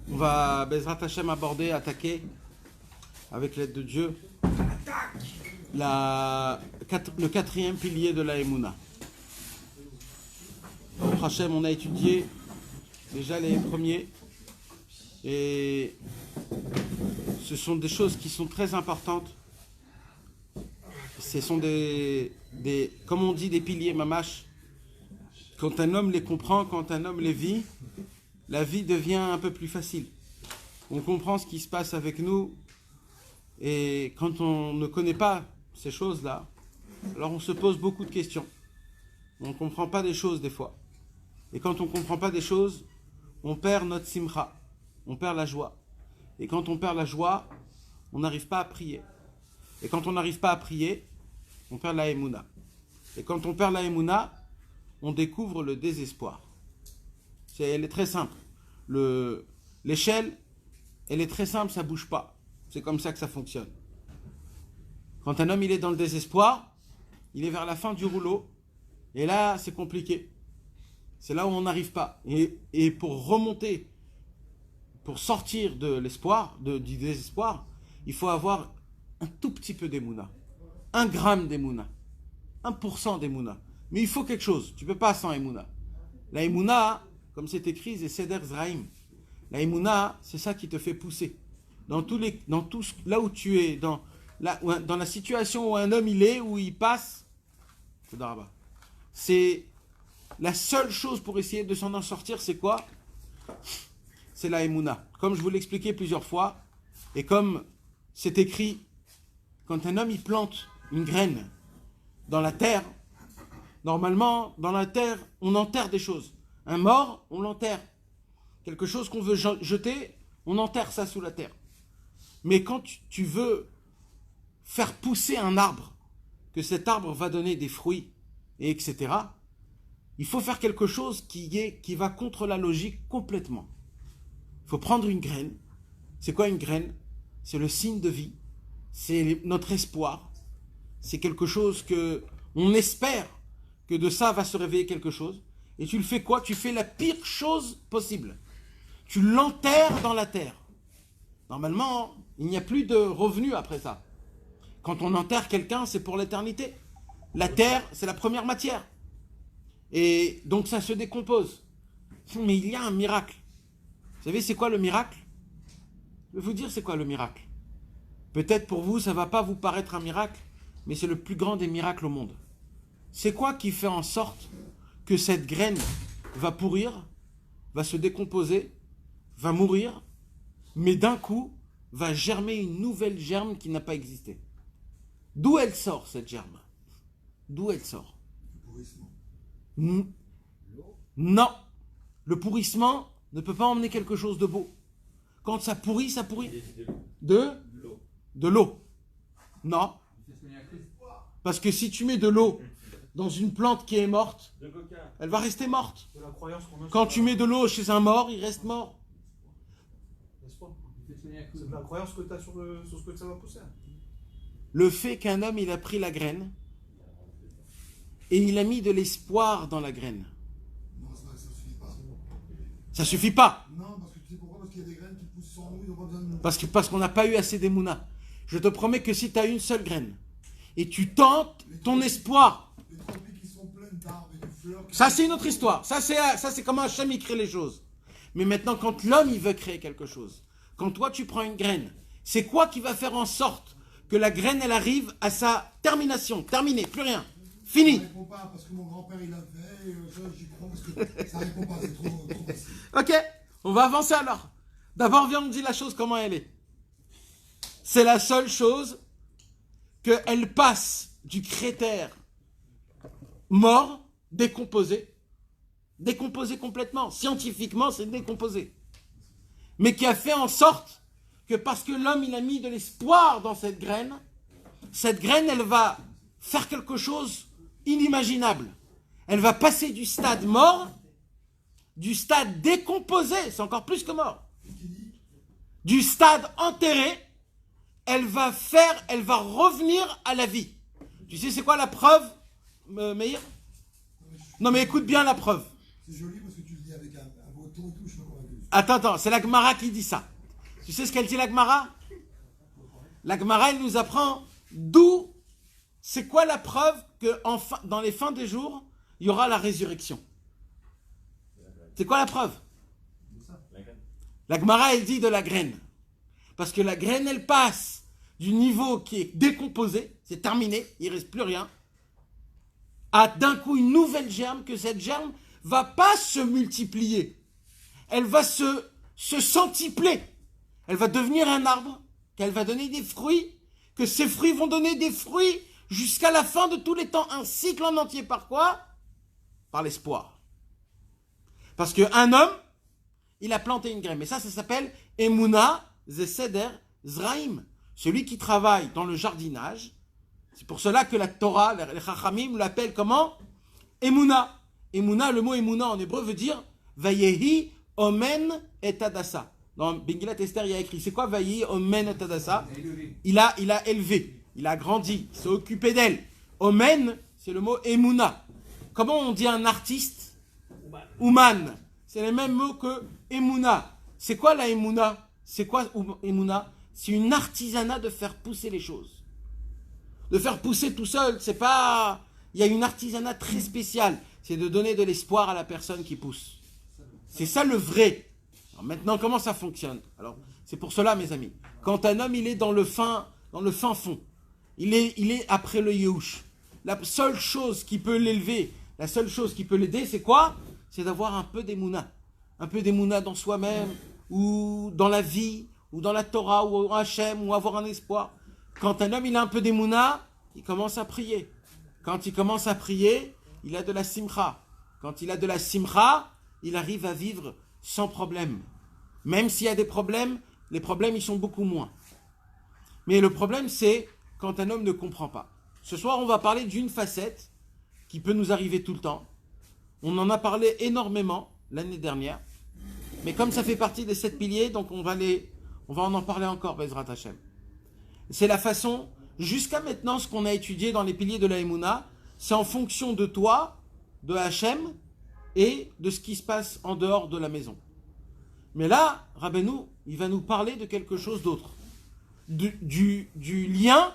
On va, Bezrat Hashem, attaquer, avec l'aide de Dieu, le quatrième pilier de la Emouna. Baruch Hashem, on a étudié déjà les premiers, et ce sont des choses qui sont très importantes. Ce sont comme on dit, des piliers mamash. Quand un homme les comprend, quand un homme les vit, la vie devient un peu plus facile. On comprend ce qui se passe avec nous, et quand on ne connaît pas ces choses-là, alors on se pose beaucoup de questions. On ne comprend pas des choses des fois. Et quand on ne comprend pas des choses, on perd notre simcha, on perd la joie. Et quand on perd la joie, on n'arrive pas à prier. Et quand on n'arrive pas à prier, on perd la Emouna. Et quand on perd la Emouna, on découvre le désespoir. Elle est très simple. L'échelle, elle est très simple, ça ne bouge pas. C'est comme ça que ça fonctionne. Quand un homme il est dans le désespoir, il est vers la fin du rouleau, et là c'est compliqué. C'est là où on n'arrive pas. Et pour remonter, pour sortir de l'espoir, du désespoir, il faut avoir un tout petit peu d'Emouna. 1 gramme d'Emouna. 1% d'Emouna. Mais il faut quelque chose. Tu ne peux pas sans Emouna. La Emouna, comme c'est écrit, c'est Seder Zraim. La Emouna, c'est ça qui te fait pousser. Là où tu es, dans la situation où un homme il est, où il passe, c'est la seule chose pour essayer de s'en sortir, c'est quoi? C'est la Emouna. Comme je vous l'ai expliqué plusieurs fois, et comme c'est écrit, quand un homme il plante une graine dans la terre, normalement, dans la terre, on enterre des choses. Un mort, on l'enterre. Quelque chose qu'on veut jeter, on enterre ça sous la terre. Mais quand tu veux faire pousser un arbre, que cet arbre va donner des fruits, et etc., il faut faire quelque chose qui va contre la logique complètement. Il faut prendre une graine. C'est quoi une graine? C'est le signe de vie. C'est notre espoir. C'est quelque chose que on espère que de ça va se réveiller quelque chose. Et tu le fais quoi? Tu fais la pire chose possible. Tu l'enterres dans la terre. Normalement, il n'y a plus de revenus après ça. Quand on enterre quelqu'un, c'est pour l'éternité. La terre, c'est la première matière. Et donc ça se décompose. Mais il y a un miracle. Vous savez, c'est quoi le miracle? Je vais vous dire c'est quoi le miracle. Peut-être pour vous, ça ne va pas vous paraître un miracle, mais c'est le plus grand des miracles au monde. C'est quoi qui fait en sorte que cette graine va pourrir, va se décomposer, va mourir, mais d'un coup, va germer une nouvelle germe qui n'a pas existé? D'où elle sort, cette germe? D'où elle sort? Non. Le pourrissement ne peut pas emmener quelque chose de beau. Quand ça pourrit, ça pourrit. De l'eau. Non. Parce que si tu mets de l'eau dans une plante qui est morte, elle va rester morte. Quand tu mets de l'eau chez un mort, il reste mort. C'est de la croyance que tu as sur ce que ça va pousser. Le fait qu'un homme, il a pris la graine et il a mis de l'espoir dans la graine. Non, ça suffit pas. Ça suffit pas. Non, parce que tu sais pourquoi? Parce qu'il y a des graines qui poussent sans nous, ils n'ont pas besoin de nous. Parce qu'on n'a pas eu assez d'Emouna. Je te promets que si tu as une seule graine et tu tentes ton espoir. Les tropiques qui sont pleines d'arbres et de fleurs. Ça, c'est une autre histoire. Ça, c'est comment Hachem il crée les choses. Mais maintenant, quand l'homme, il veut créer quelque chose, quand toi, tu prends une graine, c'est quoi qui va faire en sorte que la graine, elle arrive à sa termination? Terminé, plus rien. Fini. Ça répond pas parce que mon grand-père, il a fait, j'y crois parce que ça répond pas, c'est trop facile. Ok, on va avancer alors. D'abord, viens, on me dit la chose comment elle est. C'est la seule chose qu'elle passe du cratère mort, décomposé complètement. Scientifiquement, c'est décomposé. Mais qui a fait en sorte que parce que l'homme, il a mis de l'espoir dans cette graine, elle va faire quelque chose inimaginable. Elle va passer du stade mort, du stade décomposé, c'est encore plus que mort, du stade enterré, elle va revenir à la vie. Tu sais c'est quoi la preuve, Meir? Non mais écoute bien la preuve. C'est joli parce que tu le dis avec un beau ton et tout, je suis pas convaincu. Attends, c'est la Gemara qui dit ça. Tu sais ce qu'elle dit, la Gemara? La Gemara, elle nous apprend d'où, c'est quoi la preuve que dans les fins des jours, il y aura la résurrection. C'est quoi la preuve? La Gemara, elle dit de la graine. Parce que la graine, elle passe du niveau qui est décomposé, c'est terminé, il ne reste plus rien, à d'un coup une nouvelle germe, que cette germe va pas se multiplier. Elle va se centipler. Elle va devenir un arbre, qu'elle va donner des fruits, que ces fruits vont donner des fruits jusqu'à la fin de tous les temps. Un cycle en entier par quoi? Par l'espoir. Parce qu'un homme, il a planté une graine. Mais ça s'appelle Emouna Zeseder Zraim. Celui qui travaille dans le jardinage. C'est pour cela que la Torah, les Chachamim l'appellent comment? Emouna. Emouna, le mot Emouna en hébreu veut dire Vayehi Omen et Adassa. Dans Bengilat Esther, il y a écrit, c'est quoi Vayehi Omen et Adassa? Il a élevé, il a grandi, il s'est occupé d'elle. Omen, c'est le mot Emouna. Comment on dit un artiste? Ouman. C'est le même mot que Emouna. C'est quoi la Emouna? C'est quoi Emouna? C'est une artisanat de faire pousser les choses. De faire pousser tout seul, c'est pas... Il y a une artisanat très spéciale. C'est de donner de l'espoir à la personne qui pousse. C'est ça le vrai. Alors maintenant, comment ça fonctionne? Alors, c'est pour cela, mes amis. Quand un homme, il est dans le fin fond, il est après le Yehush. La seule chose qui peut l'élever, la seule chose qui peut l'aider, c'est quoi? C'est d'avoir un peu d'émouna. Un peu d'émouna dans soi-même, ou dans la vie, ou dans la Torah, ou en Hachem, ou avoir un espoir. Quand un homme, il a un peu d'émouna, il commence à prier. Quand il commence à prier, il a de la simcha. Quand il a de la simcha, il arrive à vivre sans problème. Même s'il y a des problèmes, les problèmes, ils sont beaucoup moins. Mais le problème, c'est quand un homme ne comprend pas. Ce soir, on va parler d'une facette qui peut nous arriver tout le temps. On en a parlé énormément l'année dernière. Mais comme ça fait partie des 7 piliers, donc on va en parler encore, Bezrat Hashem. C'est la façon, jusqu'à maintenant, ce qu'on a étudié dans les piliers de la Emouna, c'est en fonction de toi, de Hachem, et de ce qui se passe en dehors de la maison. Mais là, Rabbeinu, il va nous parler de quelque chose d'autre. Du lien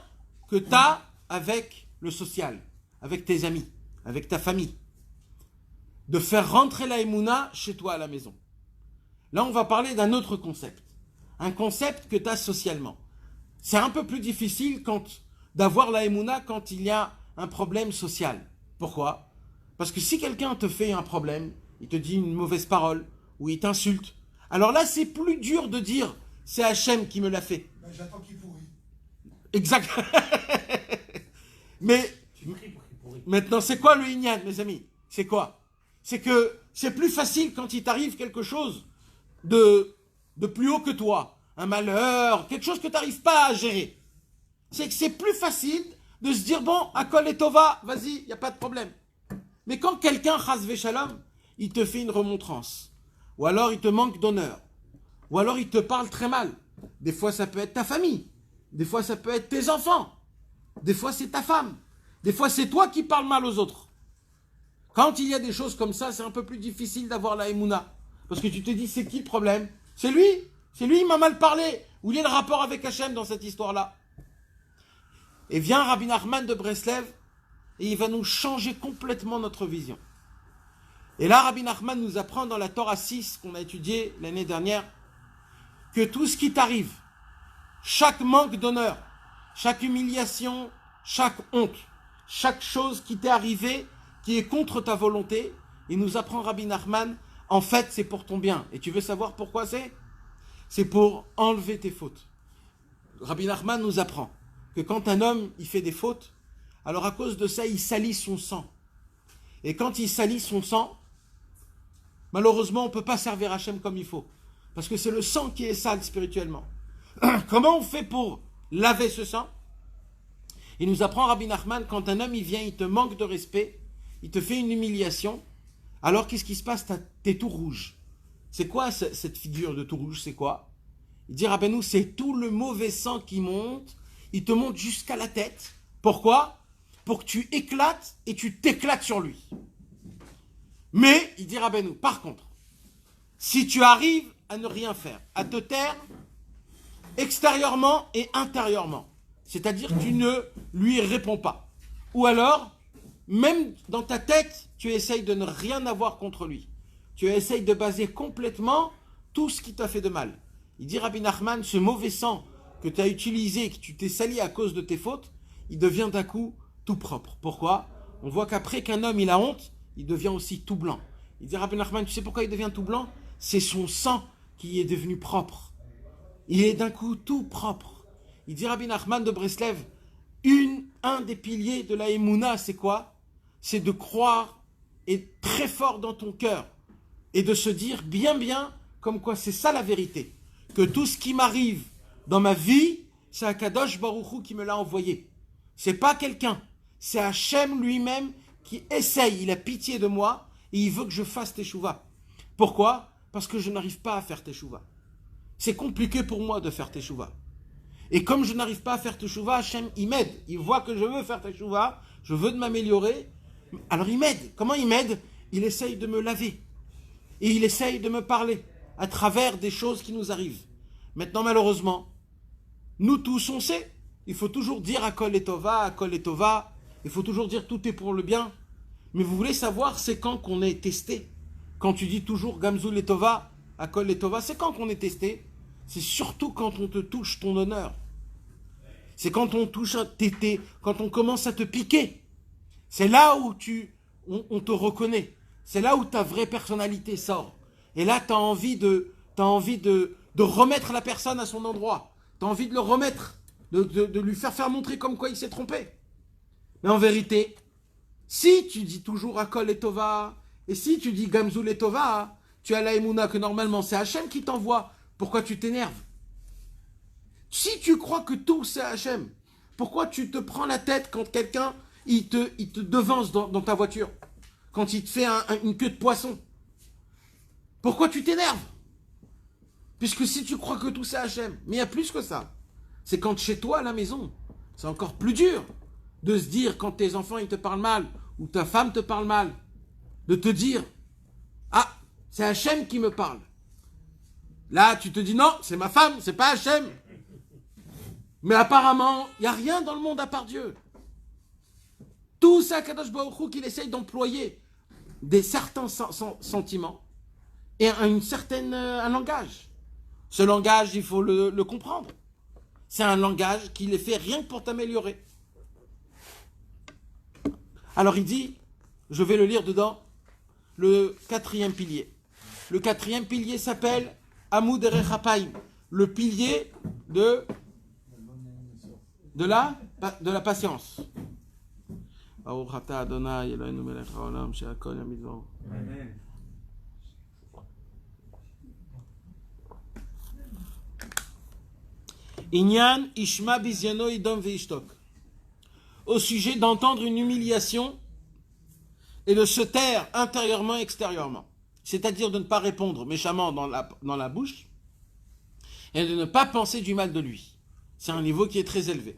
que tu as avec le social, avec tes amis, avec ta famille. De faire rentrer la Emouna chez toi à la maison. Là, on va parler d'un autre concept. Un concept que tu as socialement. C'est un peu plus difficile d'avoir la Emouna quand il y a un problème social. Pourquoi? Parce que si quelqu'un te fait un problème, il te dit une mauvaise parole, ou il t'insulte, alors là, c'est plus dur de dire, c'est Hachem qui me l'a fait. Ben, j'attends qu'il pourrit. Exact. Mais maintenant, c'est quoi le Inyan, mes amis? C'est quoi? C'est que c'est plus facile quand il t'arrive quelque chose de plus haut que toi. Un malheur, quelque chose que tu n'arrives pas à gérer. C'est que c'est plus facile de se dire, bon, Akol et Tova, vas-y, il n'y a pas de problème. Mais quand quelqu'un, chas v'shalom, il te fait une remontrance, ou alors il te manque d'honneur, ou alors il te parle très mal. Des fois, ça peut être ta famille. Des fois, ça peut être tes enfants. Des fois, c'est ta femme. Des fois, c'est toi qui parles mal aux autres. Quand il y a des choses comme ça, c'est un peu plus difficile d'avoir la Emouna. Parce que tu te dis, c'est qui le problème? C'est lui. C'est lui, il m'a mal parlé. Où il est le rapport avec Hachem dans cette histoire-là? Et vient Rabbi Nachman de Breslev, et il va nous changer complètement notre vision. Et là, Rabbi Nachman nous apprend dans la Torah 6, qu'on a étudié l'année dernière, que tout ce qui t'arrive, chaque manque d'honneur, chaque humiliation, chaque honte, chaque chose qui t'est arrivée, qui est contre ta volonté, il nous apprend Rabbi Nachman, en fait, c'est pour ton bien. Et tu veux savoir pourquoi c'est? C'est pour enlever tes fautes. Rabbi Nachman nous apprend que quand un homme, il fait des fautes, alors à cause de ça, il salit son sang. Et quand il salit son sang, malheureusement, on ne peut pas servir Hachem comme il faut. Parce que c'est le sang qui est sale spirituellement. Comment on fait pour laver ce sang? Il nous apprend Rabbi Nachman, quand un homme il vient, il te manque de respect, il te fait une humiliation, alors qu'est-ce qui se passe? T'es tout rouge. C'est quoi cette figure de tout rouge? C'est quoi? Il dit Rabbeinu, c'est tout le mauvais sang qui monte, il te monte jusqu'à la tête. Pourquoi? Pour que tu éclates et tu t'éclates sur lui. Mais, il dit Rabbeinu, par contre, si tu arrives à ne rien faire, à te taire extérieurement et intérieurement. C'est-à-dire que tu ne lui réponds pas. Ou alors, même dans ta tête, tu essayes de ne rien avoir contre lui. Tu essayes de baser complètement tout ce qui t'a fait de mal. Il dit Rabbi Nachman, ce mauvais sang que tu as utilisé, que tu t'es sali à cause de tes fautes, il devient d'un coup tout propre. Pourquoi? On voit qu'après qu'un homme il a honte, il devient aussi tout blanc. Il dit Rabbi Nachman, tu sais pourquoi il devient tout blanc? C'est son sang qui est devenu propre. Il est d'un coup tout propre. Il dit Rabbi Nachman de Breslev, un des piliers de la Emouna, c'est quoi? C'est de croire et très fort dans ton cœur et de se dire bien, comme quoi c'est ça la vérité. Que tout ce qui m'arrive dans ma vie, c'est Akadosh Baruch Hu qui me l'a envoyé. C'est pas quelqu'un, c'est Hachem lui-même qui essaye, il a pitié de moi et il veut que je fasse teshuva. Pourquoi? Parce que je n'arrive pas à faire teshuva. C'est compliqué pour moi de faire teshuva. Et comme je n'arrive pas à faire teshuva, Hachem, il m'aide. Il voit que je veux faire teshuva, je veux de m'améliorer. Alors il m'aide. Comment il m'aide? Il essaye de me laver. Et il essaye de me parler à travers des choses qui nous arrivent. Maintenant, malheureusement, nous tous, on sait. Il faut toujours dire Akol et Tova. Il faut toujours dire tout est pour le bien. Mais vous voulez savoir, c'est quand qu'on est testé. Quand tu dis toujours Gamzul et Tova, Akol et Tova, c'est quand qu'on est testé. C'est surtout quand on te touche ton honneur. C'est quand on touche un tété, quand on commence à te piquer. C'est là où on te reconnaît. C'est là où ta vraie personnalité sort. Et là, tu as envie de remettre la personne à son endroit. Tu as envie de le remettre, de lui faire montrer comme quoi il s'est trompé. Mais en vérité, si tu dis toujours Akol et Tova, et si tu dis Gamzul et Tova, tu as la Emouna que normalement c'est Hachem qui t'envoie. Pourquoi tu t'énerves? Si tu crois que tout c'est Hachem, pourquoi tu te prends la tête quand quelqu'un il te devance dans ta voiture? Quand il te fait une queue de poisson? Pourquoi tu t'énerves? Puisque si tu crois que tout c'est Hachem, mais il y a plus que ça. C'est quand chez toi à la maison, c'est encore plus dur de se dire quand tes enfants ils te parlent mal, ou ta femme te parle mal, de te dire ah, c'est Hachem qui me parle. Là, tu te dis non, c'est ma femme, c'est pas Hachem. Mais apparemment, il n'y a rien dans le monde à part Dieu. Tout ça, Kadosh Baruch Hu, qu'il essaye d'employer certains sentiments et un langage. Ce langage, il faut le comprendre. C'est un langage qui les fait rien que pour t'améliorer. Alors il dit, je vais le lire dedans, le 4e pilier. Le 4e pilier s'appelle Amud Erechapaim, le pilier de la patience. Baruch Ata Adonai Eloheinu melech haolam she'akol yamid v'or. Amen. Inyan Ishma Bizyano Idom Veishtok. Au sujet d'entendre une humiliation et de se taire intérieurement et extérieurement. C'est-à-dire de ne pas répondre méchamment dans la bouche et de ne pas penser du mal de lui. C'est un niveau qui est très élevé.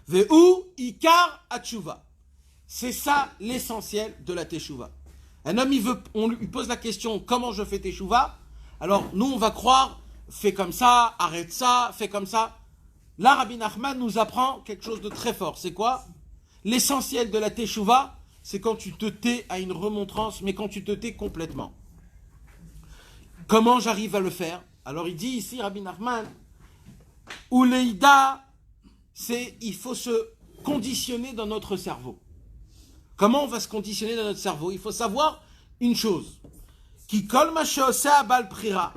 Ve'u Ikar Atshuva. C'est ça l'essentiel de la teshuva. Un homme, on lui pose la question comment je fais teshuva? Alors nous on va croire fais comme ça, arrête ça, fais comme ça. Là Rabbi Nachman nous apprend quelque chose de très fort. C'est quoi? L'essentiel de la teshuva, c'est quand tu te tais à une remontrance, mais quand tu te tais complètement. Comment j'arrive à le faire? Alors il dit ici Rabbi Nachman, Uleida, il faut se conditionner dans notre cerveau. Comment on va se conditionner dans notre cerveau? Il faut savoir une chose. Ki kol ma she'oseh abal prira.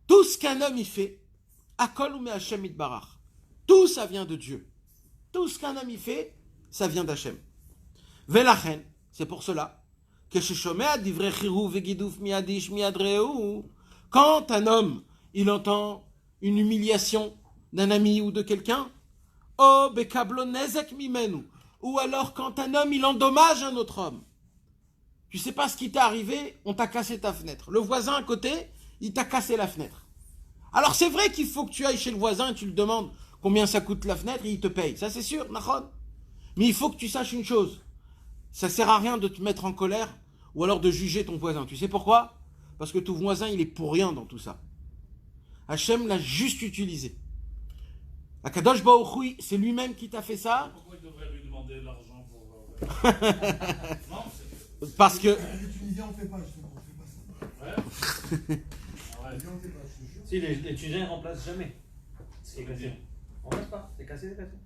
Tout ce qu'un homme y fait, akol ou me Hashem itbarach. Tout ça vient de Dieu. Tout ce qu'un homme y fait, ça vient d'Hachem. Velachen, c'est pour cela que sheshomea divrei chiru vegiduf miadish miadreu. Quand un homme, il entend une humiliation d'un ami ou de quelqu'un, o bekablo nezek mimenu. Ou alors quand un homme, il endommage un autre homme. Tu sais pas ce qui t'est arrivé, on t'a cassé ta fenêtre. Le voisin à côté, il t'a cassé la fenêtre. Alors c'est vrai qu'il faut que tu ailles chez le voisin et tu lui demandes combien ça coûte la fenêtre et il te paye. Ça c'est sûr, Nachon. Mais il faut que tu saches une chose. Ça sert à rien de te mettre en colère ou alors de juger ton voisin. Tu sais pourquoi? Parce que ton voisin, il est pour rien dans tout ça. Hachem l'a juste utilisé. Akadosh Baruch Hu, c'est lui-même qui t'a fait ça. Pourquoi il devrait lui demander de l'argent pour... Non, c'est... Parce que... Les Tunisiens, on ne fait pas, justement, on ne fait pas ça. Ouais. Ah ouais. Les Tunisiens, on ne fait pas, je te jure. Si, les Tunisiens ne remplacent jamais ce qui est cassé. On ne remplace pas, c'est cassé, c'est cassé.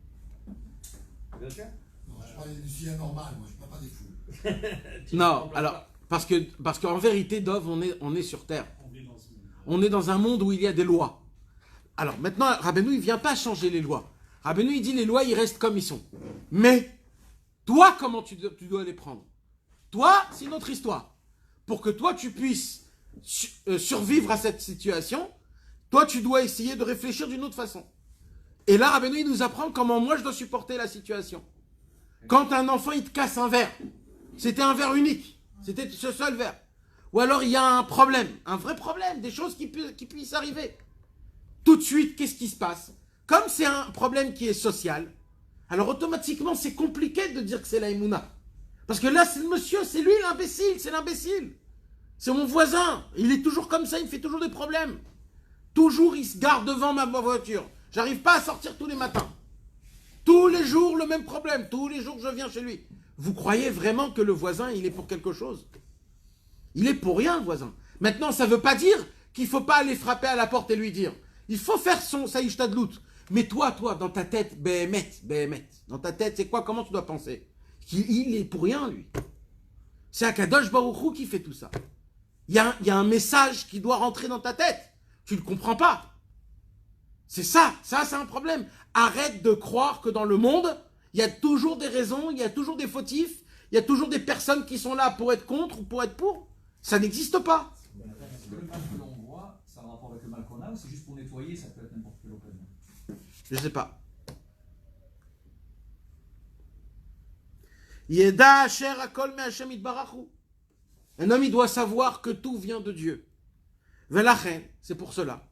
Bien sûr. Non, je parlais du Tunisiens normal, moi, je ne parle pas des fous. Non, alors, parce qu'en vérité, Dov, on est sur Terre. On vit dans ce monde. On est dans un monde où il y a des lois. Alors maintenant, Rabbeinu, il ne vient pas changer les lois. Rabbeinu, il dit les lois, ils restent comme ils sont. Mais, toi, comment tu dois les prendre? Toi, c'est une autre histoire. Pour que toi, tu puisses survivre à cette situation, toi, tu dois essayer de réfléchir d'une autre façon. Et là, Rabbeinu, il nous apprend comment moi, je dois supporter la situation. Quand un enfant, il te casse un verre, c'était un verre unique, c'était ce seul verre. Ou alors, il y a un problème, un vrai problème, des choses qui puissent arriver. Tout de suite, qu'est-ce qui se passe? Comme c'est un problème qui est social, alors automatiquement, c'est compliqué de dire que c'est la Emouna. Parce que là, c'est le monsieur, c'est lui l'imbécile, c'est l'imbécile. C'est mon voisin, il est toujours comme ça, il me fait toujours des problèmes. Toujours, il se garde devant ma voiture. J'arrive pas à sortir tous les matins. Tous les jours, le même problème. Tous les jours, je viens chez lui. Vous croyez vraiment que le voisin, il est pour quelque chose? Il est pour rien, le voisin. Maintenant, ça veut pas dire qu'il faut pas aller frapper à la porte et lui dire. Il faut faire son saïch tadlout. Mais toi, dans ta tête, Béhémet. Dans ta tête, c'est quoi? Comment tu dois penser? Il est pour rien, lui. C'est Akadosh Baruch Hu qui fait tout ça. Il y a un message qui doit rentrer dans ta tête. Tu ne le comprends pas. C'est ça c'est un problème. Arrête de croire que dans le monde, il y a toujours des raisons, il y a toujours des fautifs, il y a toujours des personnes qui sont là pour être contre ou pour être pour. Ça n'existe pas. Est-ce que le mal que l'on voit, ça a un rapport avec le mal qu'on a, ou c'est juste pour nettoyer, ça peut être n'importe quelle occasion? Je sais pas. Yeda asher akol me Hashem itbarachu. Un homme, il doit savoir que tout vient de Dieu. Velachen, c'est pour cela.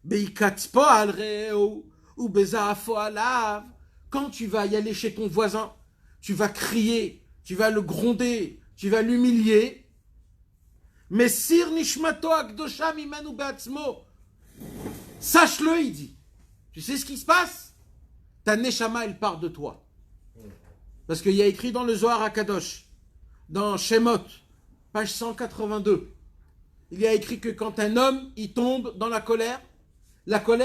Beikatzpo al reu ou bezafo alav. Quand tu vas y aller chez ton voisin, tu vas crier, tu vas le gronder, tu vas l'humilier. Mais sir nishmato akdosha mimanu beatzmo. Sache-le, il dit. Tu sais ce qui se passe? Ta neshama, elle part de toi. Parce qu'il y a écrit dans le Zohar HaKadosh, dans Shemot, page 182, il y a écrit que quand un homme, il tombe dans la colère,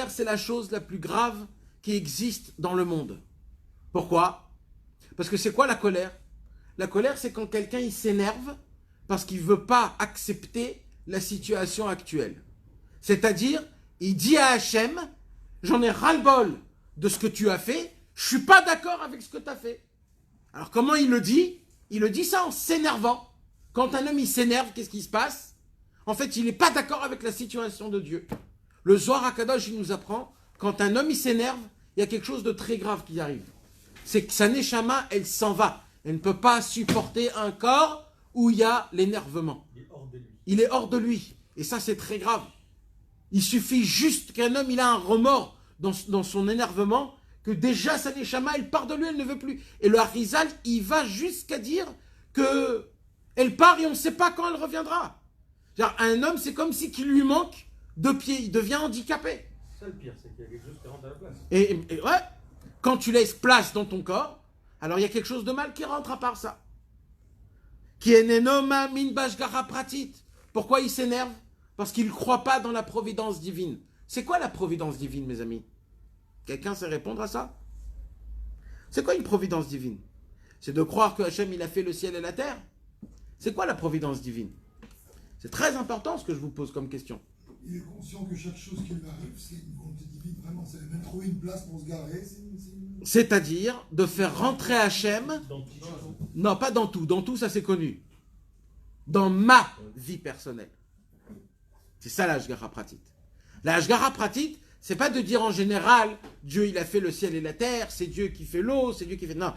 c'est la chose la plus grave qui existe dans le monde. Pourquoi? Parce que c'est quoi la colère? La colère, c'est quand quelqu'un, il s'énerve parce qu'il ne veut pas accepter la situation actuelle. C'est-à-dire, il dit à Hachem, j'en ai ras-le-bol de ce que tu as fait, je ne suis pas d'accord avec ce que tu as fait. Alors comment il le dit? Il le dit ça en s'énervant. Quand un homme il s'énerve, qu'est-ce qui se passe? En fait, il n'est pas d'accord avec la situation de Dieu. Le Zohar HaKadosh, il nous apprend, quand un homme il s'énerve, il y a quelque chose de très grave qui arrive. C'est que sa neshama, elle s'en va. Elle ne peut pas supporter un corps où il y a l'énervement. Il est hors de lui. Il est hors de lui. Et ça, c'est très grave. Il suffit juste qu'un homme, il a un remords dans son énervement, que déjà sa neshama, elle part de lui, elle ne veut plus. Et le Harizal, il va jusqu'à dire que elle part et on ne sait pas quand elle reviendra. Genre, un homme, c'est comme si qu'il lui manque 2 pieds, il devient handicapé. C'est ça le pire, c'est qu'il y a quelque chose qui rentre à la place. Et ouais, quand tu laisses place dans ton corps, alors il y a quelque chose de mal qui rentre à part ça. Qui est nenoma min bashgara pratit. Pourquoi il s'énerve? Parce qu'il ne croit pas dans la providence divine. C'est quoi la providence divine, mes amis? Quelqu'un sait répondre à ça? C'est quoi une providence divine? C'est de croire que Hachem, il a fait le ciel et la terre. C'est quoi la providence divine? C'est très important ce que je vous pose comme question. Il est conscient que chaque chose qui lui arrive, c'est une volonté divine, vraiment. C'est même trouver une place pour se garer. C'est-à-dire de faire rentrer Hachem. Non, pas dans tout. Dans tout, ça c'est connu. Dans ma vie personnelle. C'est ça la Hashgacha Pratit. La Hashgacha Pratit, c'est pas de dire en général, Dieu il a fait le ciel et la terre, c'est Dieu qui fait l'eau, c'est Dieu qui fait... Non.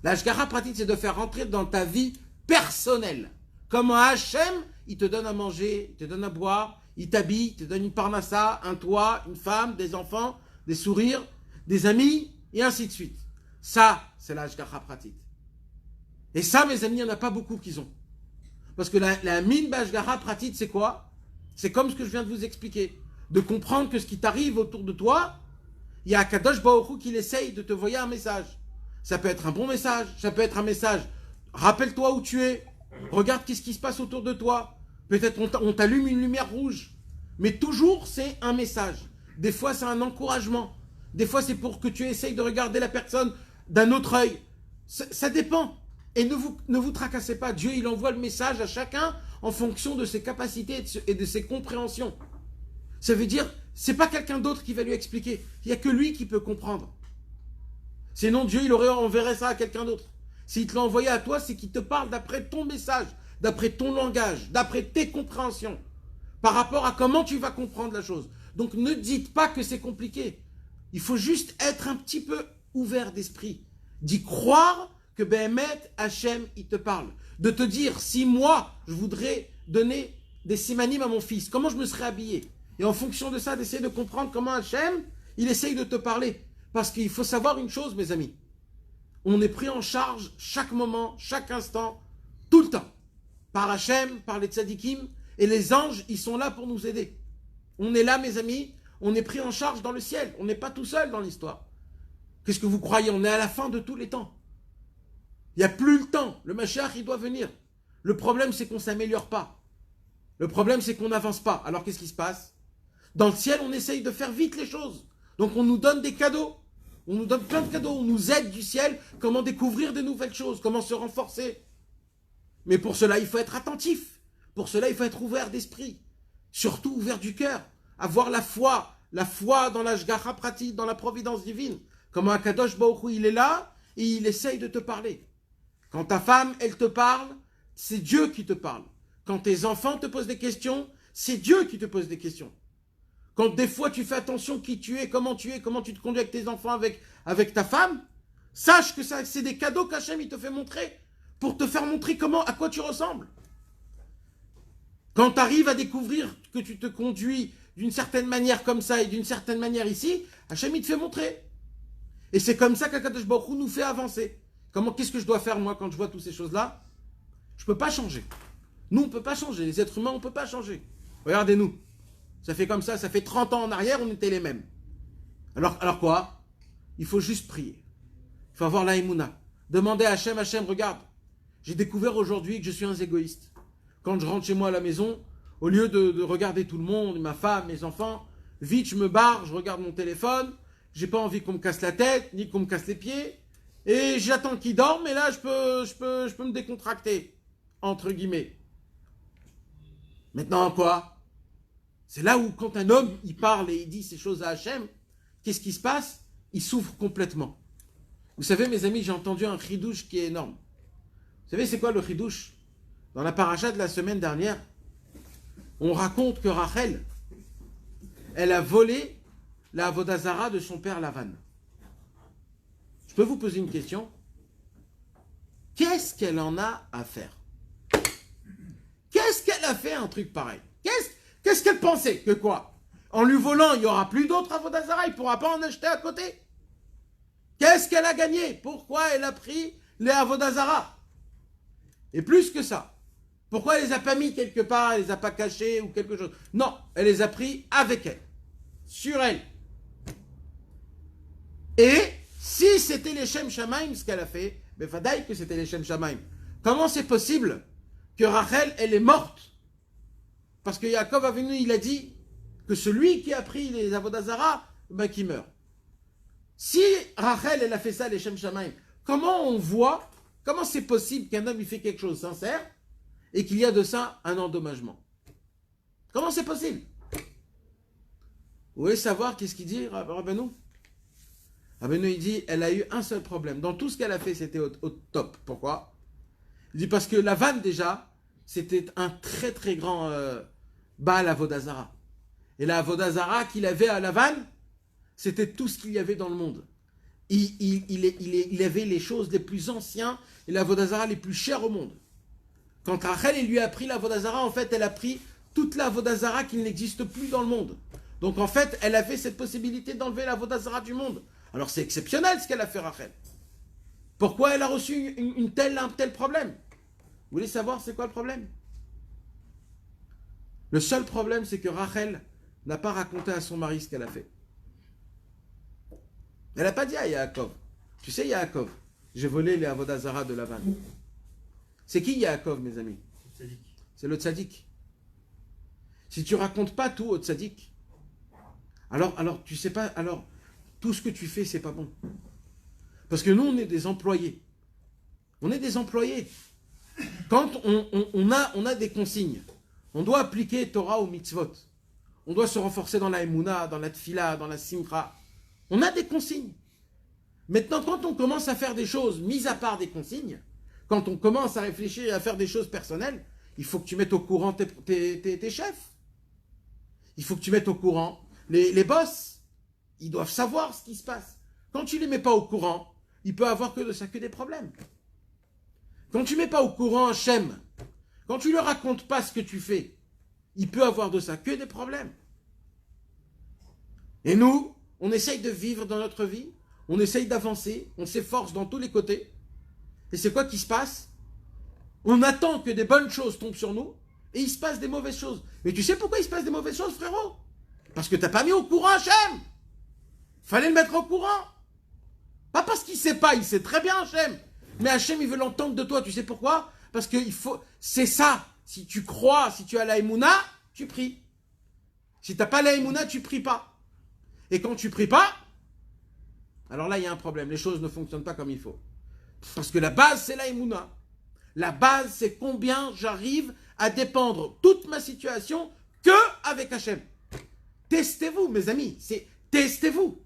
La Hashgacha Pratit, c'est de faire rentrer dans ta vie personnelle. Comment Hachem, il te donne à manger, il te donne à boire, il t'habille, il te donne une parnassa, un toit, une femme, des enfants, des sourires, des amis, et ainsi de suite. Ça, c'est la Hashgacha Pratit. Et ça, mes amis, il n'y en a pas beaucoup qui ont. Parce que la mine Hashgacha Pratit, c'est quoi? C'est comme ce que je viens de vous expliquer. De comprendre que ce qui t'arrive autour de toi, il y a Kadosh Baruch Hu qui essaye de te envoyer un message. Ça peut être un bon message, ça peut être un message. Rappelle-toi où tu es. Regarde qu'est-ce qui se passe autour de toi. Peut-être on t'allume une lumière rouge. Mais toujours, c'est un message. Des fois, c'est un encouragement. Des fois, c'est pour que tu essayes de regarder la personne d'un autre œil. Ça dépend. Et ne vous tracassez pas. Dieu, il envoie le message à chacun en fonction de ses capacités et de ses compréhensions. Ça veut dire, c'est pas quelqu'un d'autre qui va lui expliquer. Il n'y a que lui qui peut comprendre. Sinon, Dieu, il enverrait ça à quelqu'un d'autre. S'il te l'a envoyé à toi, c'est qu'il te parle d'après ton message, d'après ton langage, d'après tes compréhensions, par rapport à comment tu vas comprendre la chose. Donc, ne dites pas que c'est compliqué. Il faut juste être un petit peu ouvert d'esprit. D'y croire que Behemet, Hachem, il te parle. De te dire, si moi, je voudrais donner des simanim à mon fils, comment je me serais habillé? Et en fonction de ça, d'essayer de comprendre comment Hachem, il essaye de te parler. Parce qu'il faut savoir une chose, mes amis. On est pris en charge chaque moment, chaque instant, tout le temps. Par Hachem, par les tzadikim, et les anges, ils sont là pour nous aider. On est là, mes amis, on est pris en charge dans le ciel. On n'est pas tout seul dans l'histoire. Qu'est-ce que vous croyez? On est à la fin de tous les temps. Il n'y a plus le temps. Le Mashiach, il doit venir. Le problème, c'est qu'on ne s'améliore pas. Le problème, c'est qu'on n'avance pas. Alors, qu'est-ce qui se passe? Dans le ciel, on essaye de faire vite les choses. Donc, on nous donne des cadeaux. On nous donne plein de cadeaux. On nous aide du ciel. Comment découvrir de nouvelles choses. Comment se renforcer. Mais pour cela, il faut être attentif. Pour cela, il faut être ouvert d'esprit. Surtout ouvert du cœur. Avoir la foi. La foi dans la Shgacha pratique, dans la providence divine. Comment Akadosh Baruch Hu, il est là et il essaye de te parler. Quand ta femme, elle te parle, c'est Dieu qui te parle. Quand tes enfants te posent des questions, c'est Dieu qui te pose des questions. Quand des fois tu fais attention qui tu es, comment tu te conduis avec tes enfants, avec ta femme, sache que ça, c'est des cadeaux qu'Hachem il te fait montrer, pour te faire montrer à quoi tu ressembles. Quand tu arrives à découvrir que tu te conduis d'une certaine manière comme ça et d'une certaine manière ici, Hachem il te fait montrer. Et c'est comme ça qu'Akadosh Baruch Hu nous fait avancer. Qu'est-ce que je dois faire moi quand je vois toutes ces choses-là? Je ne peux pas changer. Nous, on ne peut pas changer. Les êtres humains, on ne peut pas changer. Regardez-nous. Ça fait comme ça fait 30 ans en arrière, on était les mêmes. Alors quoi? Il faut juste prier. Il faut avoir la Emouna. Demandez à Hachem, regarde, j'ai découvert aujourd'hui que je suis un égoïste. Quand je rentre chez moi à la maison, au lieu de regarder tout le monde, ma femme, mes enfants, vite je me barre, je regarde mon téléphone, j'ai pas envie qu'on me casse la tête, ni qu'on me casse les pieds, et j'attends qu'ils dorment, et là je peux me décontracter, entre guillemets. Maintenant quoi? C'est là où quand un homme, il parle et il dit ces choses à Hachem, qu'est-ce qui se passe? Il souffre complètement. Vous savez mes amis, j'ai entendu un chidouche qui est énorme. Vous savez c'est quoi le chidouche? Dans la paracha de la semaine dernière, on raconte que Rachel, elle a volé la Avodazara de son père Lavan. Je peux vous poser une question? Qu'est-ce qu'elle en a à faire? Qu'est-ce qu'elle a fait un truc pareil? Qu'est-ce qu'elle pensait? Que quoi? En lui volant, il n'y aura plus d'autres Avodazara, il ne pourra pas en acheter à côté. Qu'est-ce qu'elle a gagné? Pourquoi elle a pris les Avodazara? Et plus que ça, pourquoi elle les a pas mis quelque part, elle les a pas cachés ou quelque chose? Non, elle les a pris avec elle, sur elle. Et si c'était les Shem Shamaim ce qu'elle a fait, mais fadaï que c'était les Shem Shamaim. Comment c'est possible que Rachel, elle est morte? Parce que Yaakov Avinu, il a dit que celui qui a pris les Avodazara, ben qui meurt. Si Rachel, elle a fait ça, les Shem Shamaim, comment on voit, comment c'est possible qu'un homme il fait quelque chose sincère et qu'il y a de ça un endommagement? Comment c'est possible? Vous voulez savoir qu'est-ce qu'il dit, Rabbeinu? Rabbeinu, il dit, elle a eu un seul problème. Dans tout ce qu'elle a fait, c'était au top. Pourquoi? Il dit parce que Lavan, déjà, c'était un très très grand Baal Avodazara. Et la Avodazara qu'il avait à Lavan, c'était tout ce qu'il y avait dans le monde. Il avait les choses les plus anciennes et la Avodazara les plus chères au monde. Quand Rachel elle lui a pris la Avodazara, en fait, elle a pris toute la Avodazara qui n'existe plus dans le monde. Donc, en fait, elle avait cette possibilité d'enlever la Avodazara du monde. Alors, c'est exceptionnel ce qu'elle a fait, Rachel. Pourquoi elle a reçu un tel problème? Vous voulez savoir c'est quoi le problème? Le seul problème, c'est que Rachel n'a pas raconté à son mari ce qu'elle a fait. Elle n'a pas dit à Yaakov. Tu sais, Yaakov, j'ai volé les Avodazara de Lavan. C'est qui Yaakov, mes amis? C'est le tzaddik. Si tu racontes pas tout au tzaddik, alors tu sais pas, alors tout ce que tu fais, c'est pas bon. Parce que nous, on est des employés. On est des employés. Quand on a des consignes, on doit appliquer Torah au mitzvot. On doit se renforcer dans la Emouna, dans la Tfila, dans la Simcha. On a des consignes. Maintenant, quand on commence à faire des choses mises à part des consignes, quand on commence à réfléchir et à faire des choses personnelles, il faut que tu mettes au courant tes chefs. Il faut que tu mettes au courant les boss. Ils doivent savoir ce qui se passe. Quand tu ne les mets pas au courant, il peut avoir que de ça que des problèmes. Quand tu ne mets pas au courant Hachem, quand tu ne leur racontes pas ce que tu fais, il peut avoir de ça que des problèmes. Et nous, on essaye de vivre dans notre vie, on essaye d'avancer, on s'efforce dans tous les côtés. Et c'est quoi qui se passe? On attend que des bonnes choses tombent sur nous, et il se passe des mauvaises choses. Mais tu sais pourquoi il se passe des mauvaises choses, frérot? Parce que tu n'as pas mis au courant Hachem. Fallait le mettre au courant. Pas parce qu'il ne sait pas, il sait très bien Hachem. Mais Hachem, il veut l'entendre de toi. Tu sais pourquoi? Parce que c'est ça. Si tu crois, si tu as la Emouna, tu pries. Si tu n'as pas la Emouna, tu pries pas. Et quand tu pries pas, alors là, il y a un problème. Les choses ne fonctionnent pas comme il faut. Parce que la base, c'est la Emouna. La base, c'est combien j'arrive à dépendre toute ma situation que avec Hachem. Testez-vous, mes amis. Testez-vous.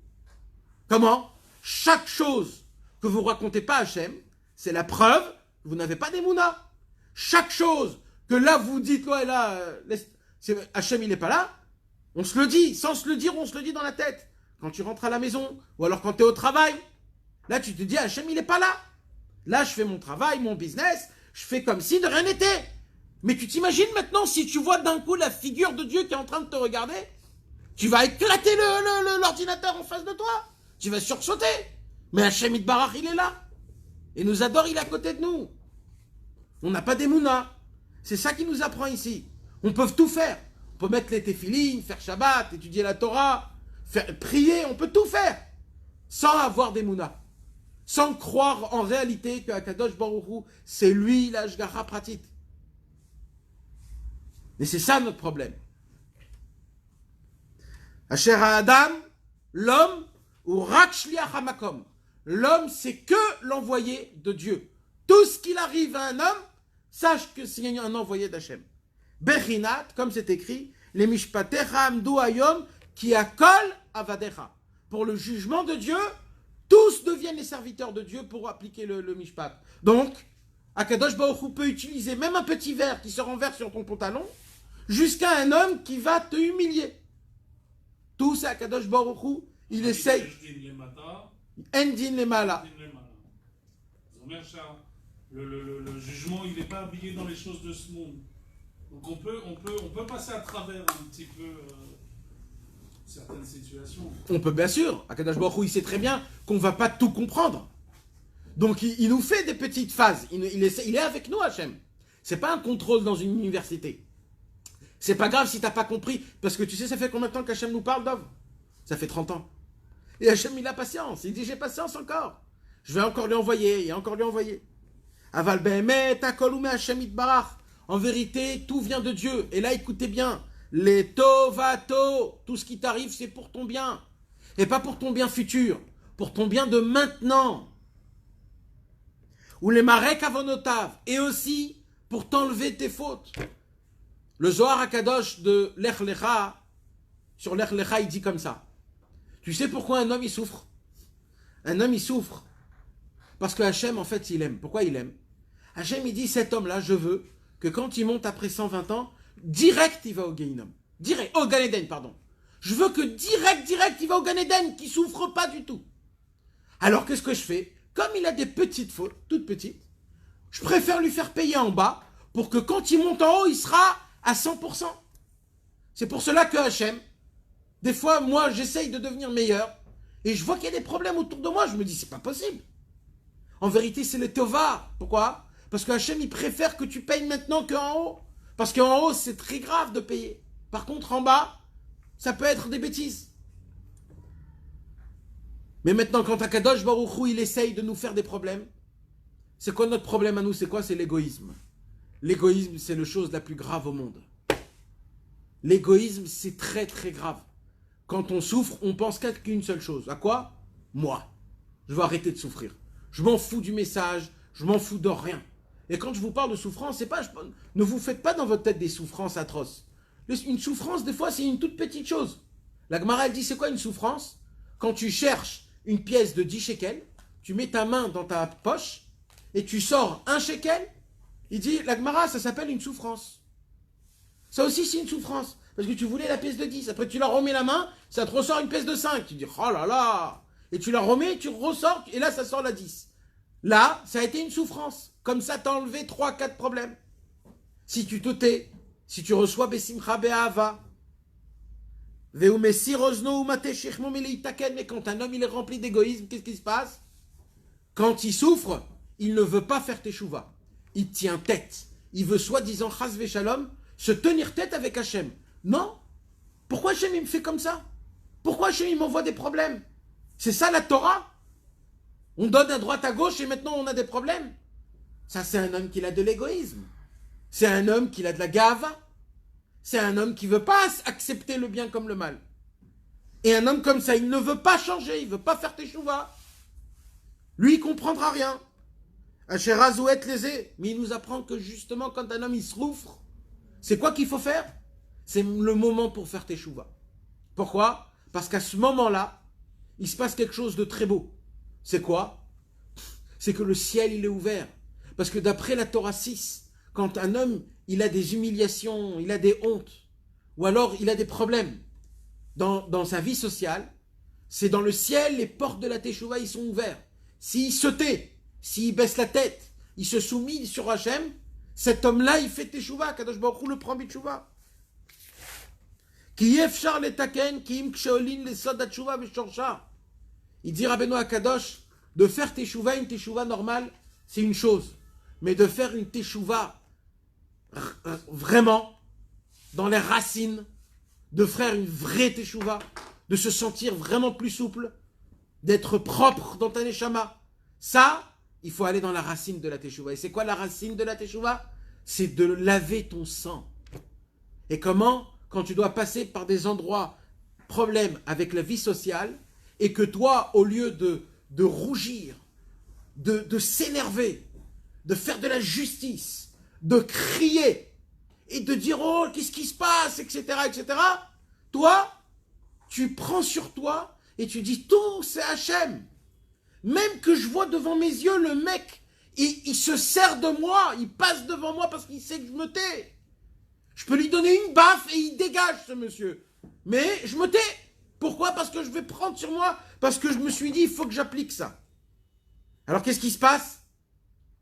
Comment? Chaque chose que vous racontez pas à Hachem, c'est la preuve que vous n'avez pas d'Emouna. Chaque chose que là, vous dites, ouais, là, Hachem, il n'est pas là, on se le dit. Sans se le dire, on se le dit dans la tête. Quand tu rentres à la maison, ou alors quand tu es au travail, là, tu te dis, Hachem, il n'est pas là. Là, je fais mon travail, mon business, je fais comme si de rien n'était. Mais tu t'imagines maintenant, si tu vois d'un coup la figure de Dieu qui est en train de te regarder, tu vas éclater l'ordinateur en face de toi. Tu vas sursauter. Mais Hachem Itbarach, il est là. Et nous adore, il est à côté de nous. On n'a pas d'Emouna. C'est ça qui nous apprend ici. On peut tout faire. On peut mettre les téphilines, faire Shabbat, étudier la Torah, prier, on peut tout faire. Sans avoir d'Emouna. Sans croire en réalité que Akadosh Baruch Hu, c'est lui l'Ashgacha Pratit. Et c'est ça notre problème. Asher Adam, l'homme, ou Rak Shliach HaMakom. L'homme, c'est que l'envoyé de Dieu. Tout ce qu'il arrive à un homme, sache que c'est un envoyé d'Hachem. Bechinat, comme c'est écrit, les Mishpatecha Amdu Hayom qui akol avadecha. Pour le jugement de Dieu, tous deviennent les serviteurs de Dieu pour appliquer le Mishpat. Donc, Akadosh Baruch Hu peut utiliser même un petit verre qui se renverse sur ton pantalon, jusqu'à un homme qui va te humilier. Tout c'est Akadosh Baruch Hu, il essaye. Endin les mala. Le jugement, il n'est pas habillé dans les choses de ce monde. Donc on peut passer à travers un petit peu certaines situations. On peut bien sûr. Akadosh Baruch Hu, il sait très bien qu'on ne va pas tout comprendre. Donc il nous fait des petites phases. Il est avec nous, Hachem. C'est pas un contrôle dans une université. C'est pas grave si t'as pas compris. Parce que tu sais, ça fait combien de temps qu'Hachem nous parle, Dov? Ça fait 30 ans. Et Hachem, il a patience. Il dit, j'ai patience encore. Je vais encore lui envoyer, et encore lui envoyer. Aval be'emet hakol hu me'Hashem yitbarach. En vérité, tout vient de Dieu. Et là, écoutez bien. Les tovato, tout ce qui t'arrive, c'est pour ton bien. Et pas pour ton bien futur. Pour ton bien de maintenant. Ou les marek avonotav. Et aussi, pour t'enlever tes fautes. Le Zohar HaKadosh de Lech Lecha, sur Lech Lecha, il dit comme ça. Tu sais pourquoi un homme, il souffre? Un homme, il souffre parce que Hachem, en fait, il aime. Pourquoi il aime? Hachem, il dit, cet homme-là, je veux que quand il monte après 120 ans, direct, il va au Gehinnom. Direct, au Gan Eden, pardon. Je veux que direct, il va au Gan Eden, qu'il ne souffre pas du tout. Alors, qu'est-ce que je fais? Comme il a des petites fautes, toutes petites, je préfère lui faire payer en bas pour que quand il monte en haut, il sera à 100%. C'est pour cela que Hachem, des fois, moi, j'essaye de devenir meilleur et je vois qu'il y a des problèmes autour de moi. Je me dis, c'est pas possible. En vérité, c'est le Tova. Pourquoi? Parce que Hachem, il préfère que tu payes maintenant qu'en haut. Parce qu'en haut, c'est très grave de payer. Par contre, en bas, ça peut être des bêtises. Mais maintenant, quand Akadosh Baruch Hu, il essaye de nous faire des problèmes, c'est quoi notre problème à nous? C'est quoi? C'est l'égoïsme. L'égoïsme, c'est la chose la plus grave au monde. L'égoïsme, c'est très très grave. Quand on souffre, on pense qu'une seule chose. À quoi? Moi. Je veux arrêter de souffrir. Je m'en fous du message, je m'en fous de rien. Et quand je vous parle de souffrance, c'est pas, ne vous faites pas dans votre tête des souffrances atroces. Une souffrance, des fois, c'est une toute petite chose. La Gemara, elle dit, c'est quoi une souffrance? Quand tu cherches une pièce de 10 shekels, tu mets ta main dans ta poche et tu sors un shekel, il dit, la Gemara, ça s'appelle une souffrance. Ça aussi, c'est une souffrance. Parce que tu voulais la pièce de 10. Après, tu leur remets la main, ça te ressort une pièce de 5. Tu dis, oh là là. Et tu la remets, tu ressors, et là, ça sort la 10. Là, ça a été une souffrance. Comme ça, t'as enlevé 3-4 problèmes. Si tu te tais, si tu reçois Besimcha Be'ava, mais quand un homme il est rempli d'égoïsme, qu'est-ce qui se passe? Quand il souffre, il ne veut pas faire teshuva. Il tient tête. Il veut soi-disant, chas v'shalom, se tenir tête avec Hachem. Non. Pourquoi Hachem il me fait comme ça? Pourquoi Hachem il m'envoie des problèmes? C'est ça la Torah? On donne à droite à gauche et maintenant on a des problèmes. Ça, c'est un homme qui a de l'égoïsme. C'est un homme qui a de la gava. C'est un homme qui ne veut pas accepter le bien comme le mal. Et un homme comme ça, il ne veut pas changer, il ne veut pas faire teshuva. Lui, il ne comprendra rien. Asherazouet lésé. Mais il nous apprend que justement, quand un homme il souffre, c'est quoi qu'il faut faire? C'est le moment pour faire teshuva. Pourquoi? Parce qu'à ce moment-là, il se passe quelque chose de très beau. C'est quoi? C'est que le ciel, il est ouvert. Parce que d'après la Torah 6, quand un homme, il a des humiliations, il a des hontes, ou alors il a des problèmes dans sa vie sociale, c'est dans le ciel, les portes de la teshuva, ils sont ouverts. S'il se tait, s'il baisse la tête, il se soumet sur Hachem, cet homme-là, il fait teshuva, Kadosh Baruch Hu le prend biteshuva. Ki yefshar letaken, ki im ksheolin lesod hatshuva v'shorsha. Il dit Rabbeinu Akadosh, de faire teshuva, une teshuva normale, c'est une chose. Mais de faire une teshuva vraiment, dans les racines, de faire une vraie teshuva, de se sentir vraiment plus souple, d'être propre dans ta neshama, ça, il faut aller dans la racine de la teshuva. Et c'est quoi la racine de la teshuva? C'est de laver ton sang. Et comment? Quand tu dois passer par des endroits, problèmes avec la vie sociale, et que toi, au lieu de rougir, de s'énerver, de faire de la justice, de crier, et de dire, oh, qu'est-ce qui se passe, etc., etc., toi, tu prends sur toi, et tu dis, tout, c'est Hachem. Même que je vois devant mes yeux, le mec, il se sert de moi, il passe devant moi parce qu'il sait que je me tais. Je peux lui donner une baffe et il dégage, ce monsieur. Mais je me tais. Pourquoi? Parce que je vais prendre sur moi, parce que je me suis dit, il faut que j'applique ça. Alors qu'est-ce qui se passe?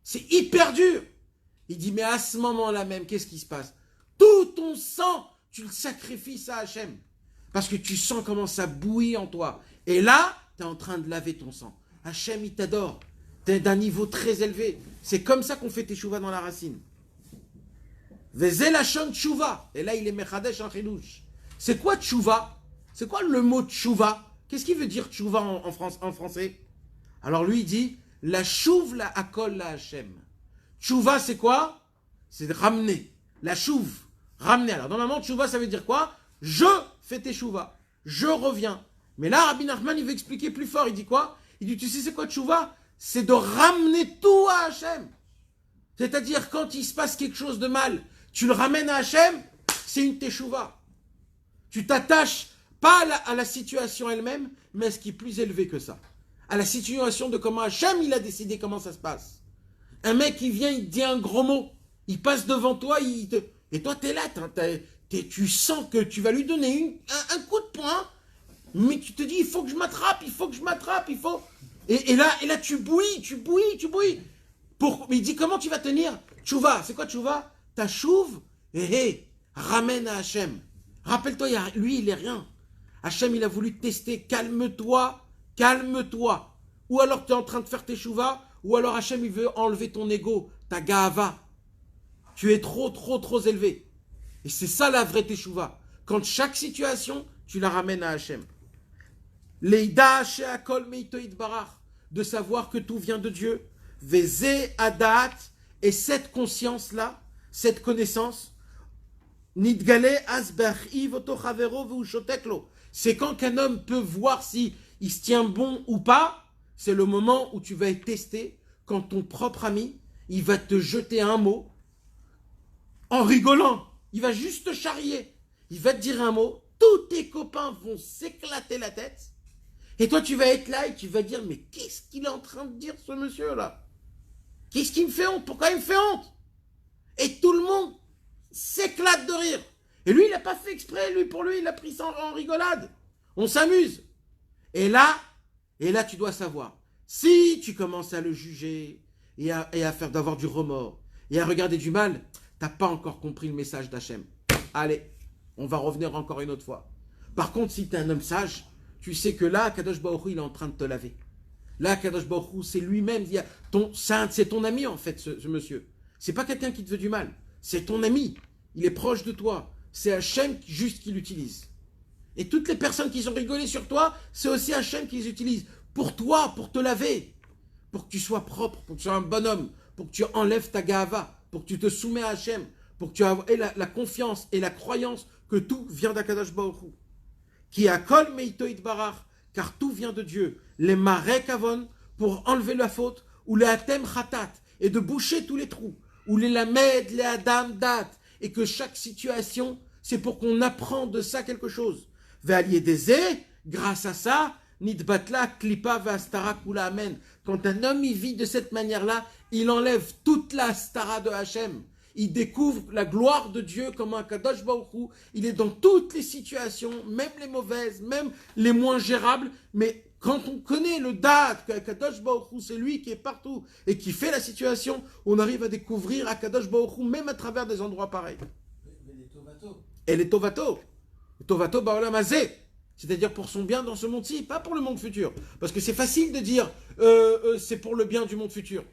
C'est hyper dur. Il dit, mais à ce moment-là même, qu'est-ce qui se passe? Tout ton sang, tu le sacrifies à Hachem. Parce que tu sens comment ça bouillit en toi. Et là, tu es en train de laver ton sang. Hachem, il t'adore. Tu es d'un niveau très élevé. C'est comme ça qu'on fait teshuva dans la racine. Vezelachon tshuva. Et là, il est mechadesh en chidouche. C'est quoi tshuva? C'est quoi le mot tshuva? Qu'est-ce qui veut dire tshuva en français? Alors lui, il dit, la chouve la akol la Hachem. Tshuva, c'est quoi? C'est de ramener. La chouve, ramener. Alors normalement, tshuva, ça veut dire quoi? Je fais teshuva. Je reviens. Mais là, Rabbi Nachman, il veut expliquer plus fort. Il dit quoi? Il dit, tu sais c'est quoi tshuva? C'est de ramener tout à Hachem. C'est-à-dire, quand il se passe quelque chose de mal, tu le ramènes à Hachem, c'est une teshuva. Tu t'attaches pas à la situation elle-même, mais à ce qui est plus élevé que ça. À la situation de comment Hachem, il a décidé comment ça se passe. Un mec, il vient, il te dit un gros mot. Il passe devant toi, et toi, t'es là. Tu sens que tu vas lui donner un coup de poing, mais tu te dis, il faut que je m'attrape, il faut que je m'attrape, il faut... Et là, tu bouillis. Mais il dit, comment tu vas tenir? Tchouva, c'est quoi tchouva? Ta chouve, ramène à Hachem. Rappelle-toi, lui, il est rien. Hachem, il a voulu te tester. Calme-toi. Ou alors tu es en train de faire tes chouvas, ou alors Hachem, il veut enlever ton ego, ta gava. Tu es trop élevé. Et c'est ça la vraie teshuva. Quand chaque situation, tu la ramènes à Hachem. Leida she'akol meito yitbarach, de savoir que tout vient de Dieu. Veze adat, et cette conscience-là, cette connaissance, nidgale asberchi voto chavero v'ushoteklo. C'est quand qu'un homme peut voir si il se tient bon ou pas, c'est le moment où tu vas être testé, quand ton propre ami, il va te jeter un mot, en rigolant, il va juste te charrier, il va te dire un mot, tous tes copains vont s'éclater la tête, et toi tu vas être là et tu vas dire, mais qu'est-ce qu'il est en train de dire ce monsieur-là? Qu'est-ce qui me fait honte? Pourquoi il me fait honte? Et tout le monde s'éclate de rire. Et lui, il n'a pas fait exprès, pour lui, il a pris ça en rigolade. On s'amuse. Et là, tu dois savoir, si tu commences à le juger et à faire d'avoir du remords et à regarder du mal, t'as pas encore compris le message d'Hachem. Allez, on va revenir encore une autre fois. Par contre, si tu es un homme sage, tu sais que là, Kadosh Baruch Hu, il est en train de te laver. Là, Kadosh Baruch Hu, c'est lui-même, c'est ton ami en fait, ce monsieur. C'est pas quelqu'un qui te veut du mal, c'est ton ami. Il est proche de toi. C'est Hachem juste qui l'utilise. Et toutes les personnes qui ont rigolé sur toi, c'est aussi Hachem qui les utilise. Pour toi, pour te laver. Pour que tu sois propre, pour que tu sois un bonhomme. Pour que tu enlèves ta gahava. Pour que tu te soumets à Hachem. Pour que tu aies la confiance et la croyance que tout vient d'Akadosh Baruch Hu. Qui a kol meito itbarach, car tout vient de Dieu. Les marek avon, pour enlever la faute. Ou les atem chatat, et de boucher tous les trous. Ou les lamed, les adam dat. Et que chaque situation, c'est pour qu'on apprend de ça quelque chose. Ve'alié des grâce à ça, nidbatla klipa v'astara kula amen. Quand un homme il vit de cette manière-là, il enlève toute la astara de Hachem. Il découvre la gloire de Dieu comme un Kadosh Baruch Hu. Il est dans toutes les situations, même les mauvaises, même les moins gérables. Mais quand on connaît le date, que Kadosh Baruch Hu, c'est lui qui est partout et qui fait la situation, on arrive à découvrir Kadosh Baruch Hu même à travers des endroits pareils. Mais les tovato. Et les tovato. Tovato ba'olam hazeh. C'est-à-dire pour son bien dans ce monde-ci, pas pour le monde futur. Parce que c'est facile de dire c'est pour le bien du monde futur.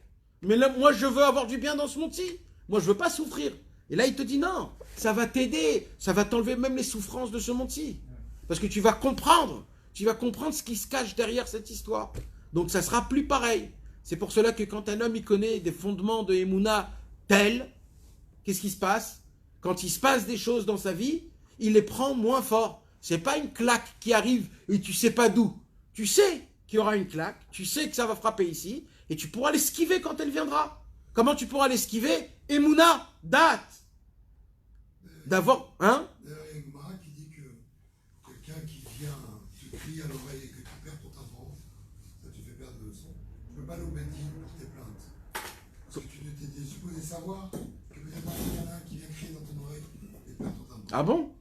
Mais là, moi, je veux avoir du bien dans ce monde-ci. Moi, je veux pas souffrir. Et là, il te dit non, ça va t'aider, ça va t'enlever même les souffrances de ce monde-ci. Parce que tu vas comprendre ce qui se cache derrière cette histoire. Donc, ça sera plus pareil. C'est pour cela que quand un homme, il connaît des fondements de Emouna tels, qu'est-ce qui se passe? Quand il se passe des choses dans sa vie, il les prend moins fort. C'est pas une claque qui arrive et tu sais pas d'où. Tu sais qu'il y aura une claque, tu sais que ça va frapper ici, et tu pourras l'esquiver quand elle viendra. Comment tu pourras l'esquiver? Emouna, date. D'avoir, hein? D'ailleurs, il y a une Gemara qui dit que quelqu'un qui vient te crie à l'oreille et que tu perds ton timbre, ça te fait perdre le son. Tu ne peux pas aller au Bendin pour tes plaintes. Parce que tu étais supposé savoir que peut-être il y en a un qui vient crier dans ton oreille et perd ton timbre. Ah bon?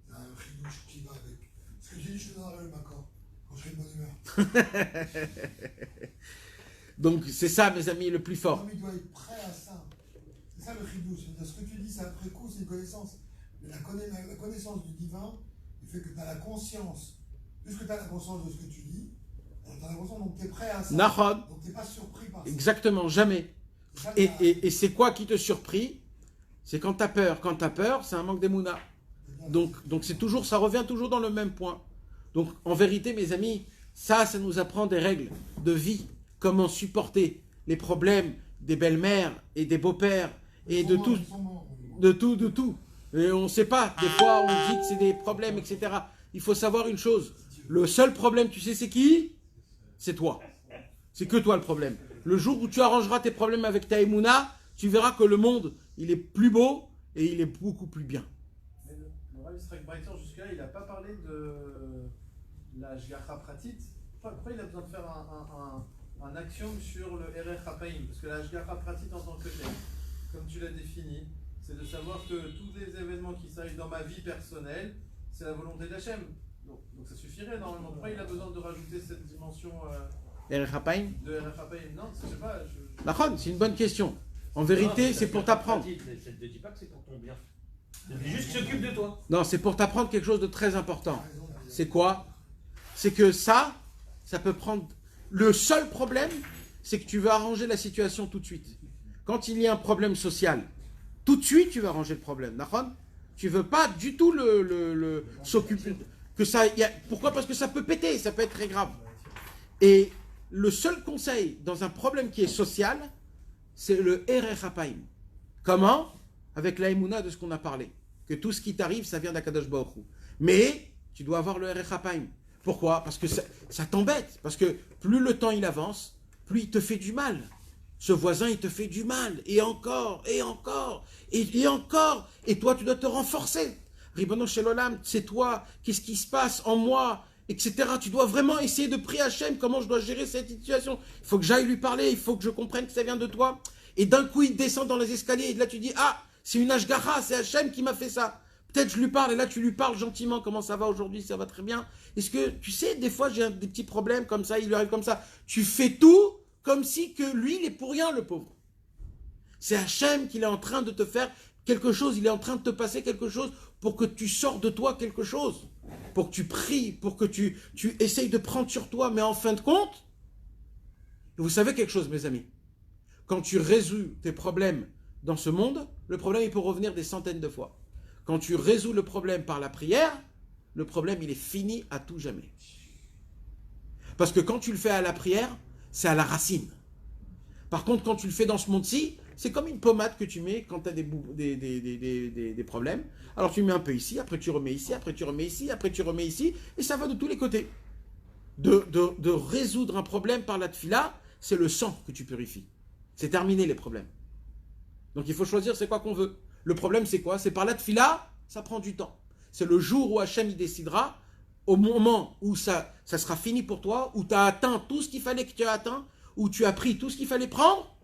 C'est un chidouche qui va avec. Ce que j'ai dit, je te donnerai le accord quand je serai de bonne humeur. Donc c'est ça, mes amis, le plus fort. L'homme, il doit être prêt à ça. C'est ça le chidouche. Ce que tu dis, c'est après coup, c'est une connaissance. Mais la connaissance du divin, il fait que tu as la conscience. Puisque tu as la conscience de ce que tu dis, tu as la conscience, donc tu es prêt à ça. Nahon. Donc tu n'es pas surpris par ça. Exactement, jamais. Ça, Et c'est quoi qui te surprit? C'est quand tu as peur. Quand tu as peur, c'est un manque d'émouna. Donc c'est toujours, ça revient toujours dans le même point. Donc en vérité, mes amis, ça nous apprend des règles de vie. Comment supporter les problèmes des belles-mères et des beaux-pères et de tout. Et on ne sait pas. Des fois, on dit que c'est des problèmes, etc. Il faut savoir une chose. Le seul problème, tu sais, c'est qui? C'est toi. C'est que toi le problème. Le jour où tu arrangeras tes problèmes avec ta Emouna, tu verras que le monde, il est plus beau et il est beaucoup plus bien. Mais le Rav Yitzhak Breiter, jusque-là, il n'a pas parlé de la Shgacha Pratit. Pourquoi il a besoin de faire un axiome sur le Erech HaPaim? Parce que la Shgacha Pratit en tant que tel, comme tu l'as défini, c'est de savoir que tous les événements qui s'arrivent dans ma vie personnelle, c'est la volonté d'Hachem. Donc ça suffirait normalement. Pourquoi il a besoin de rajouter cette dimension Erech HaPaim? de Erech HaPaim? Non, je sais pas. Nahon, c'est une bonne question. En vérité, c'est pour t'apprendre. Ça ne te dit pas que c'est pour ton bien. C'est juste qu'il s'occupe de toi. Non, c'est pour t'apprendre quelque chose de très important. C'est quoi? C'est que ça peut prendre... Le seul problème, c'est que tu veux arranger la situation tout de suite. quand il y a un problème social, tout de suite tu vas arranger le problème. D'accord? Tu veux pas du tout s'occuper que ça. Pourquoi? Parce que ça peut péter, ça peut être très grave. Et le seul conseil dans un problème qui est social, c'est le Erech Hapaim. Comment? Avec la Emouna de ce qu'on a parlé. Que tout ce qui t'arrive, ça vient d'Akadosh Baruch Hu. Mais tu dois avoir le Erech Hapaim. Pourquoi? Parce que ça t'embête. Parce que plus le temps il avance, plus il te fait du mal. Ce voisin, il te fait du mal. Et encore, et encore, et encore. Et toi, tu dois te renforcer. Ribono Shel Olam, c'est toi. Qu'est-ce qui se passe en moi? Etc. Tu dois vraiment essayer de prier Hachem. Comment je dois gérer cette situation? Il faut que j'aille lui parler. Il faut que je comprenne que ça vient de toi. Et d'un coup, il descend dans les escaliers. Et là, tu dis, ah, c'est une Ashgaha, c'est Hachem qui m'a fait ça. Peut-être je lui parle. Et là, tu lui parles gentiment. Comment ça va aujourd'hui? Ça va très bien. Est-ce que, tu sais, des fois, j'ai des petits problèmes comme ça. Il lui arrive comme ça. Tu fais tout comme si que lui, il est pour rien, le pauvre. C'est Hachem qu'il est en train de te faire quelque chose. Il est en train de te passer quelque chose pour que tu sors de toi quelque chose. Pour que tu pries, pour que tu essayes de prendre sur toi. Mais en fin de compte, vous savez quelque chose, mes amis. Quand tu résous tes problèmes dans ce monde, le problème, il peut revenir des centaines de fois. Quand tu résous le problème par la prière, le problème, il est fini à tout jamais. Parce que quand tu le fais à la prière, c'est à la racine. Par contre, quand tu le fais dans ce monde-ci, c'est comme une pommade que tu mets quand tu as des problèmes. Alors tu mets un peu ici, après tu remets ici, après tu remets ici, après tu remets ici, et ça va de tous les côtés. De résoudre un problème par la tfila, c'est le sang que tu purifies. C'est terminé les problèmes. Donc il faut choisir c'est quoi qu'on veut. Le problème c'est quoi? C'est par la tfila, ça prend du temps. C'est le jour où Hachem il décidera, au moment où ça sera fini pour toi, où tu as atteint tout ce qu'il fallait que tu aies atteint, où tu as pris tout ce qu'il fallait prendre,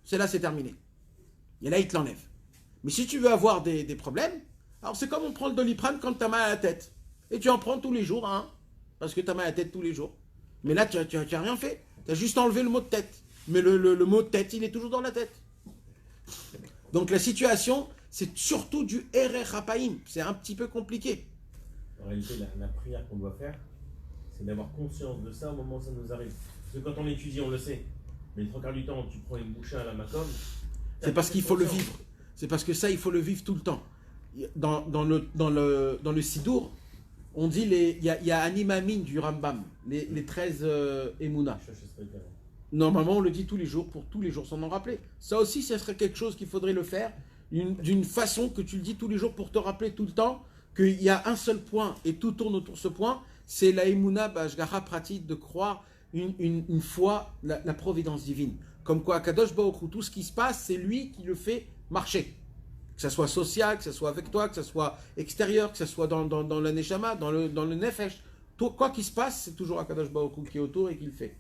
c'est là, c'est terminé. Et là, il te l'enlève. Mais si tu veux avoir des problèmes, alors c'est comme on prend le Doliprane quand tu as mal à la tête. Et tu en prends tous les jours, hein, parce que tu as mal à la tête tous les jours. Mais là, tu n'as rien fait. Tu as juste enlevé le mot de tête. Mais le mot de tête, il est toujours dans la tête. Donc la situation, c'est surtout du Erech Hapaim. C'est un petit peu compliqué. En réalité, la prière qu'on doit faire, c'est d'avoir conscience de ça au moment où ça nous arrive. Parce que quand on étudie, on le sait. Mais le trois quarts du temps, tu prends une bouchée à la macom. C'est parce qu'il faut le vivre. C'est parce que ça, il faut le vivre tout le temps. Dans le Sidour, on dit, il y a Animamin du Rambam, les 13 Emouna. Normalement, on le dit tous les jours, pour tous les jours s'en en rappeler. Ça aussi, ce serait quelque chose qu'il faudrait le faire d'une façon que tu le dis tous les jours pour te rappeler tout le temps qu'il y a un seul point et tout tourne autour de ce point, c'est la Emouna Bashgaha pratique de croire une foi, la providence divine. Comme quoi, Kadosh Baruch Hu, tout ce qui se passe, c'est lui qui le fait marcher. Que ce soit social, que ce soit avec toi, que ce soit extérieur, que ce soit dans la Neshama, dans le Nefesh. Quoi qu'il se passe, c'est toujours Kadosh Baruch Hu qui est autour et qui le fait.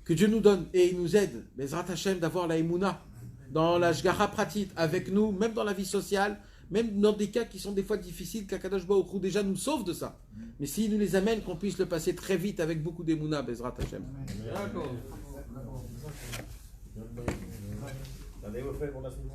Que Dieu nous donne et il nous aide, Bezrat Hashem, d'avoir la Emouna dans la Shgaha pratique avec nous, même dans la vie sociale, même dans des cas qui sont des fois difficiles, qu'Akadosh Baruch Hu déjà nous sauve de ça. Mais s'il nous les amène, qu'on puisse le passer très vite avec beaucoup d'émouna, Bezrat Hashem. D'accord. Allez, vos frères, pour la semaine.